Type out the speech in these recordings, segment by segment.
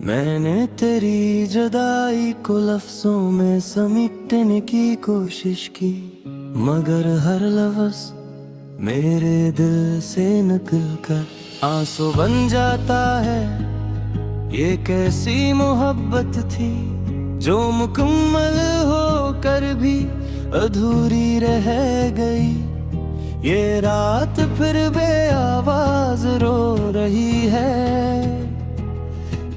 मैंने तेरी जुदाई को लफ्जों में समेटने की कोशिश की, मगर हर लफ्ज मेरे दिल से निकल कर आंसू बन जाता है। ये कैसी मोहब्बत थी जो मुकम्मल होकर भी अधूरी रह गई। ये रात फिर बेआवाज रो रही है,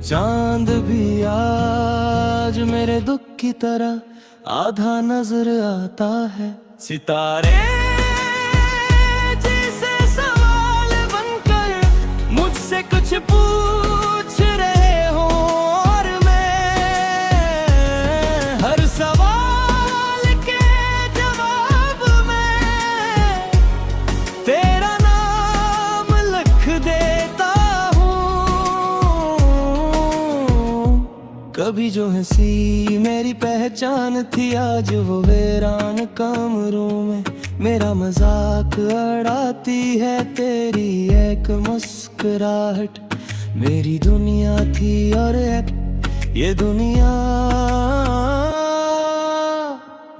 चांद भी आज मेरे दुख की तरह आधा नजर आता है। सितारे जैसे सवाल बनकर मुझसे कुछ पूछ रहे हो, और मैं हर सवाल के जवाब में तेरा नाम लिख देता। कभी जो हंसी मेरी पहचान थी, आज वो वीरान कमरों में मेरा मजाक उड़ाती है। तेरी एक मुस्कुराहट मेरी दुनिया थी, और ये दुनिया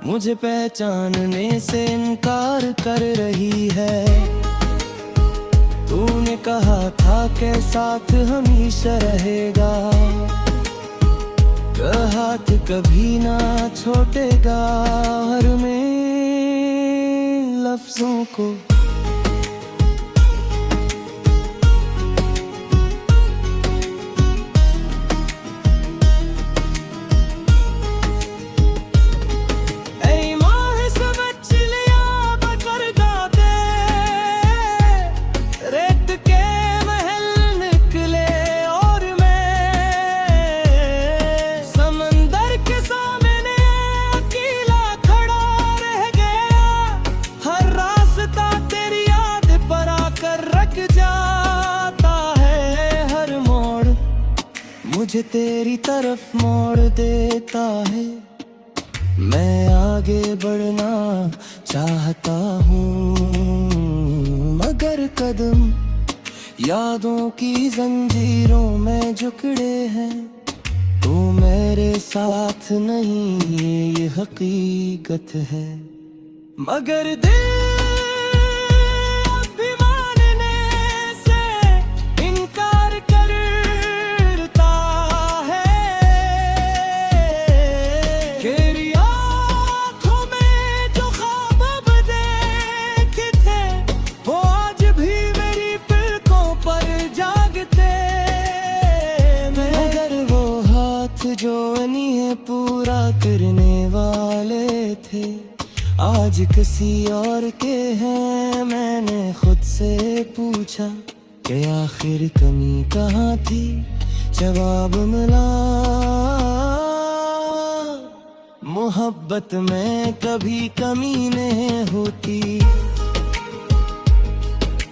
मुझे पहचानने से इनकार कर रही है। तूने कहा था के साथ हमेशा रहेगा, हाथ कभी ना छोड़ेगा। हर में लफ्जों को मुझे तेरी तरफ मोड़ देता है। मैं आगे बढ़ना चाहता हूँ, मगर कदम यादों की जंजीरों में जकड़े हैं। तू मेरे साथ नहीं ये हकीकत है, मगर दिल जो नहीं पूरा करने वाले थे, आज किसी और के हैं। मैंने खुद से पूछा कि आखिर कमी कहाँ थी, जवाब मिला मोहब्बत में कभी कमी नहीं होती।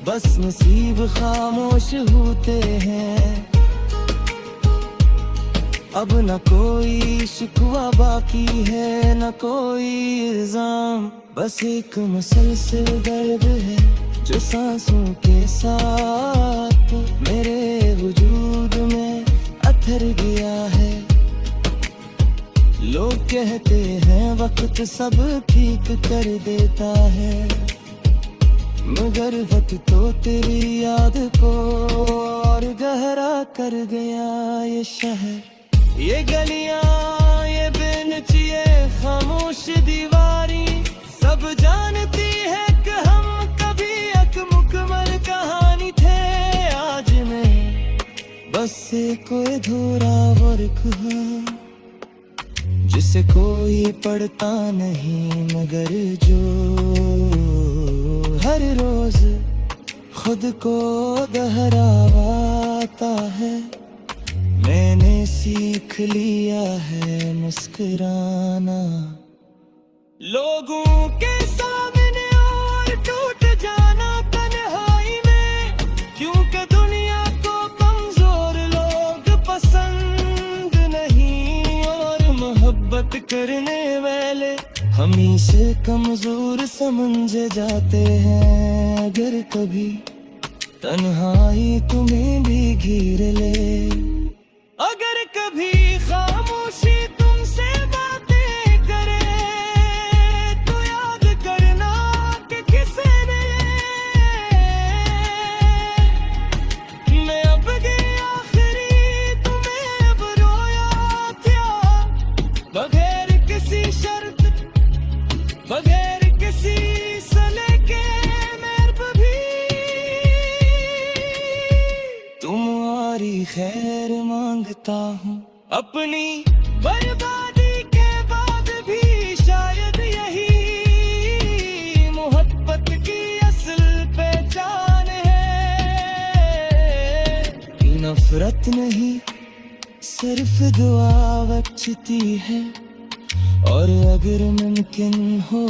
बस नसीब खामोश होते हैं। अब न कोई शिकवा बाकी है, न कोई इल्जाम, बस एक मुसलसल दर्द है जो सांसों के साथ मेरे वजूद में अथर गया है। लोग कहते हैं वक्त सब ठीक कर देता है, मगर वक्त तो तेरी याद को और गहरा कर गया। ये शहर, ये गलियां, ये बेनचिए खामोश दीवारी, सब जानती है कि हम कभी एक मुकम्मल कहानी थे। आज मैं बस कोई अधूरा वर्क हूँ जिसे कोई पढ़ता नहीं, मगर जो हर रोज खुद को दोहराता है। मैंने सीख लिया है मुस्कुराना लोगों के सामने और टूट जाना तन्हाई में, क्योंकि दुनिया को कमजोर लोग पसंद नहीं, और मोहब्बत करने वाले हमेशा कमजोर समझे जाते हैं। अगर कभी तन्हाई तुम्हें भी घेर ले, अगर कभी खामोशी तुमसे बातें करे तो याद करना कि किसने मैं अब गई आखिरी तुम्हें अब रोया था बगैर किसी शर्त बगैर किसी सले के मेरे भी तुम्हारी खैर मांगता हूँ अपनी बर्बादी के बाद भी शायद यही मोहब्बत की असल पहचान है नफरत नहीं सिर्फ दुआ बचती है और अगर मुमकिन हो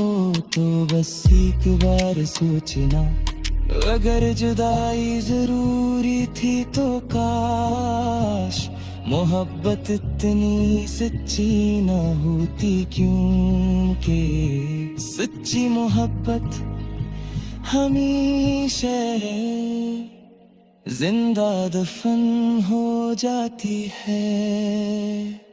तो बस एक बार सोचना अगर जुदाई जरूरी थी तो काश मोहब्बत इतनी सच्ची न होती क्योंकि सच्ची मोहब्बत हमेशा जिंदा दफन हो जाती है।